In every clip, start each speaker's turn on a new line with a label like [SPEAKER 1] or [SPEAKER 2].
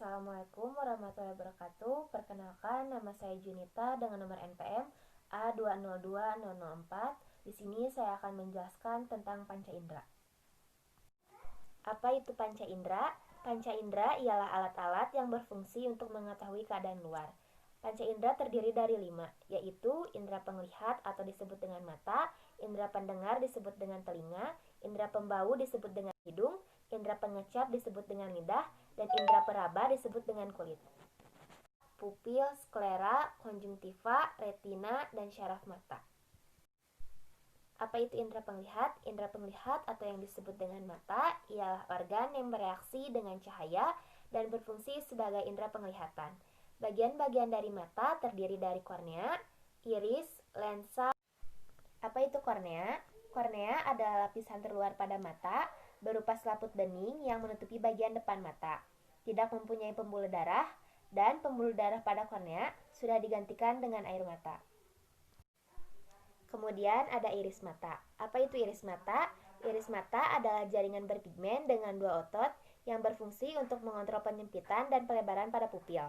[SPEAKER 1] Assalamualaikum warahmatullahi wabarakatuh. Perkenalkan, nama saya Junita dengan nomor NPM A202004. Di sini saya akan menjelaskan tentang panca indera. Apa itu panca indera? Panca indera ialah alat-alat yang berfungsi untuk mengetahui keadaan luar. Panca indera terdiri dari 5, yaitu indera penglihat atau disebut dengan mata, indera pendengar disebut dengan telinga, indera pembau disebut dengan hidung, indera pengecap disebut dengan lidah, dan indera peraba disebut dengan kulit. Pupil, sklera, konjungtiva, retina, dan syaraf mata. Apa itu indera penglihat? Indera penglihat atau yang disebut dengan mata ialah organ yang bereaksi dengan cahaya dan berfungsi sebagai indera penglihatan. Bagian-bagian dari mata terdiri dari kornea, iris, lensa. Apa itu kornea? Kornea adalah lapisan terluar pada mata berupa selaput bening yang menutupi bagian depan mata. Tidak mempunyai pembuluh darah, dan pembuluh darah pada kornea sudah digantikan dengan air mata. Kemudian ada iris mata. Apa itu iris mata? Iris mata adalah jaringan berpigmen dengan 2 otot yang berfungsi untuk mengontrol penyempitan dan pelebaran pada pupil.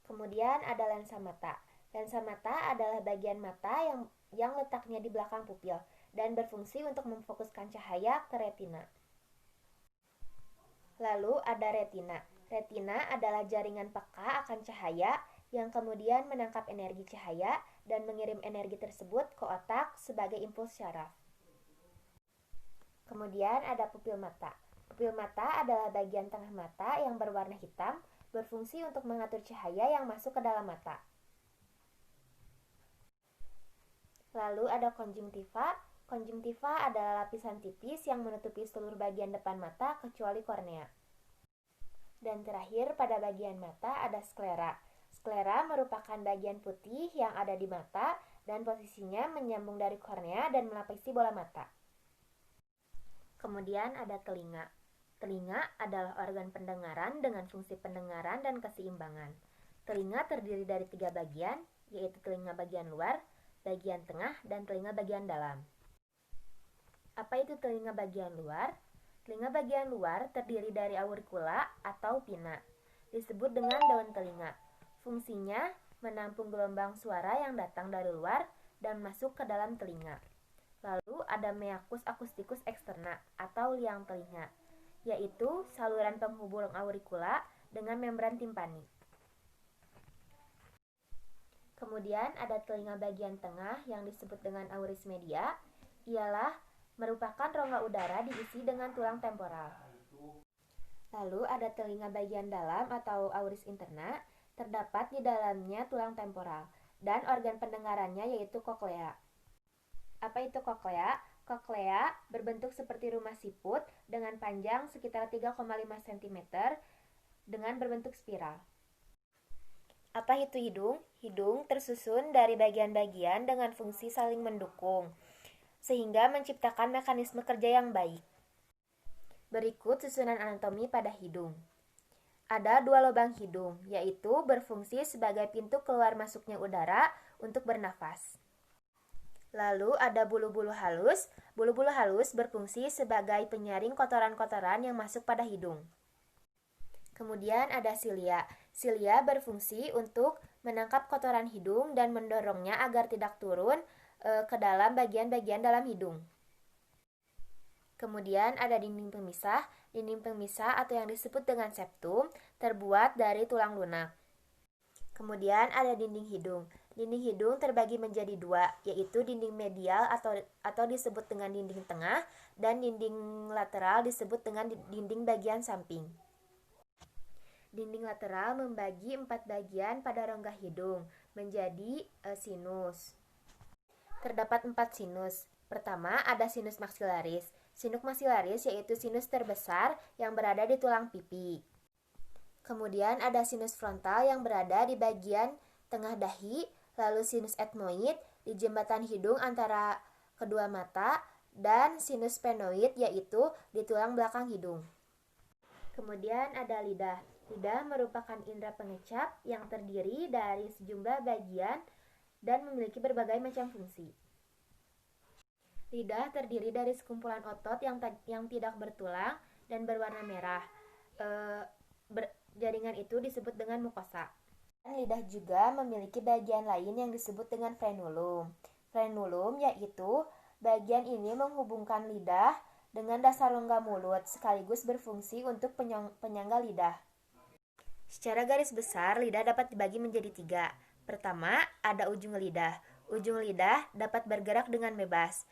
[SPEAKER 1] Kemudian ada lensa mata. Lensa mata adalah bagian mata yang letaknya di belakang pupil dan berfungsi untuk memfokuskan cahaya ke retina. Lalu ada retina. Retina adalah jaringan peka akan cahaya yang kemudian menangkap energi cahaya dan mengirim energi tersebut ke otak sebagai impuls syaraf. Kemudian ada pupil mata. Pupil mata adalah bagian tengah mata yang berwarna hitam, berfungsi untuk mengatur cahaya yang masuk ke dalam mata. Lalu ada konjungtiva. Konjungtiva adalah lapisan tipis yang menutupi seluruh bagian depan mata kecuali kornea. Dan terakhir, pada bagian mata ada sklera. Sklera merupakan bagian putih yang ada di mata dan posisinya menyambung dari kornea dan melapisi bola mata. Kemudian ada telinga. Telinga adalah organ pendengaran dengan fungsi pendengaran dan keseimbangan. Telinga terdiri dari 3 bagian, yaitu telinga bagian luar, bagian tengah, dan telinga bagian dalam. Apa itu telinga bagian luar? Telinga bagian luar terdiri dari auricula atau pina, disebut dengan daun telinga. Fungsinya menampung gelombang suara yang datang dari luar dan masuk ke dalam telinga. Lalu ada meakus acousticus externa atau liang telinga, yaitu saluran penghubung auricula dengan membran timpani. Kemudian ada telinga bagian tengah yang disebut dengan auris media, ialah merupakan rongga udara diisi dengan tulang temporal. Lalu ada telinga bagian dalam atau auris interna, terdapat di dalamnya tulang temporal, dan organ pendengarannya yaitu koklea. Apa itu koklea? Koklea berbentuk seperti rumah siput dengan panjang sekitar 3,5 cm dengan berbentuk spiral. Apa itu hidung? Hidung tersusun dari bagian-bagian dengan fungsi saling mendukung, sehingga menciptakan mekanisme kerja yang baik. Berikut susunan anatomi pada hidung. Ada 2 lubang hidung, yaitu berfungsi sebagai pintu keluar masuknya udara untuk bernafas. Lalu ada bulu-bulu halus. Bulu-bulu halus berfungsi sebagai penyaring kotoran-kotoran yang masuk pada hidung. Kemudian ada silia. Silia berfungsi untuk menangkap kotoran hidung dan mendorongnya agar tidak turun ke dalam bagian-bagian dalam hidung. Kemudian ada dinding pemisah. Dinding pemisah atau yang disebut dengan septum terbuat dari tulang lunak. Kemudian ada dinding hidung. Dinding hidung terbagi menjadi 2, yaitu dinding medial atau disebut dengan dinding tengah, dan dinding lateral disebut dengan dinding bagian samping. Dinding lateral membagi 4 bagian pada rongga hidung menjadi sinus. Terdapat 4 sinus. Pertama ada sinus maksilaris. Sinus maksilaris yaitu sinus terbesar yang berada di tulang pipi. Kemudian ada sinus frontal yang berada di bagian tengah dahi, lalu sinus etmoid di jembatan hidung antara kedua mata, dan sinus sphenoid yaitu di tulang belakang hidung. Kemudian ada lidah. Lidah merupakan indera pengecap yang terdiri dari sejumlah bagian dan memiliki berbagai macam fungsi. Lidah terdiri dari sekumpulan otot yang tidak bertulang dan berwarna merah. Jaringan itu disebut dengan mukosa. Lidah juga memiliki bagian lain yang disebut dengan frenulum. Frenulum yaitu bagian ini menghubungkan lidah dengan dasar rongga mulut sekaligus berfungsi untuk penyangga lidah. Secara garis besar, lidah dapat dibagi menjadi 3. Pertama, ada ujung lidah. Ujung lidah dapat bergerak dengan bebas,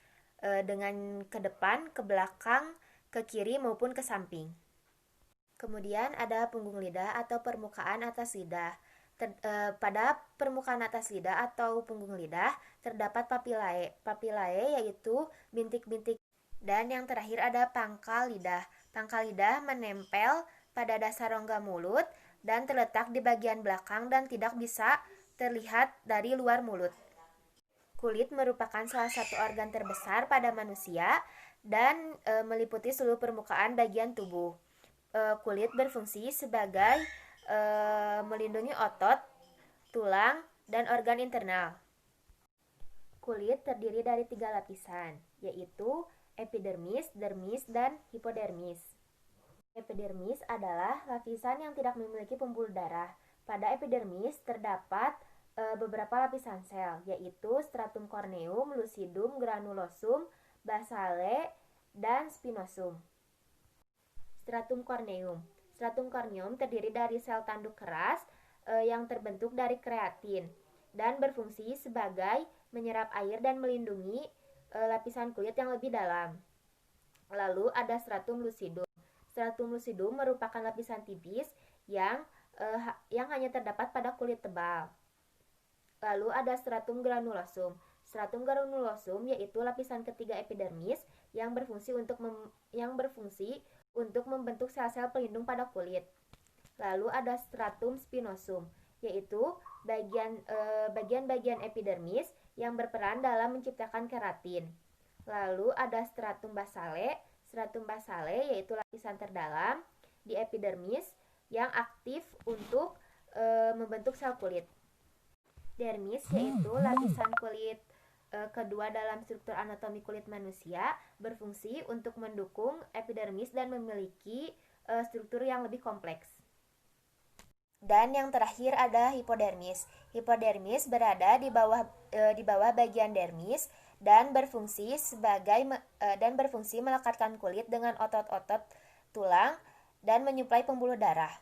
[SPEAKER 1] dengan ke depan, ke belakang, ke kiri maupun ke samping. Kemudian ada punggung lidah atau permukaan atas lidah. Pada permukaan atas lidah atau punggung lidah terdapat papillae. Papillae yaitu bintik-bintik. Dan yang terakhir ada pangkal lidah. Pangkal lidah menempel pada dasar rongga mulut dan terletak di bagian belakang dan tidak bisa terlihat dari luar mulut. Kulit merupakan salah satu organ terbesar pada manusia dan meliputi seluruh permukaan bagian tubuh. Kulit berfungsi sebagai melindungi otot, tulang, dan organ internal. Kulit terdiri dari 3 lapisan, yaitu epidermis, dermis, dan hipodermis. Epidermis adalah lapisan yang tidak memiliki pembuluh darah. Pada epidermis terdapat beberapa lapisan sel, yaitu stratum corneum, lucidum, granulosum, basale, dan spinosum. Stratum corneum. Stratum corneum terdiri dari sel tanduk keras yang terbentuk dari kreatin dan berfungsi sebagai menyerap air dan melindungi lapisan kulit yang lebih dalam. Lalu ada stratum lucidum. Stratum lucidum merupakan lapisan tipis yang hanya terdapat pada kulit tebal. Lalu ada stratum granulosum. Stratum granulosum yaitu lapisan ketiga epidermis yang berfungsi untuk membentuk sel-sel pelindung pada kulit. Lalu ada stratum spinosum, yaitu bagian-bagian epidermis yang berperan dalam menciptakan keratin. Lalu ada stratum basale. Stratum basale yaitu lapisan terdalam di epidermis yang aktif untuk membentuk sel kulit. Dermis yaitu lapisan kulit kedua dalam struktur anatomi kulit manusia, berfungsi untuk mendukung epidermis dan memiliki struktur yang lebih kompleks. Dan yang terakhir ada hipodermis. Hipodermis berada di bawah bagian dermis dan berfungsi melekatkan kulit dengan otot-otot tulang dan menyuplai pembuluh darah.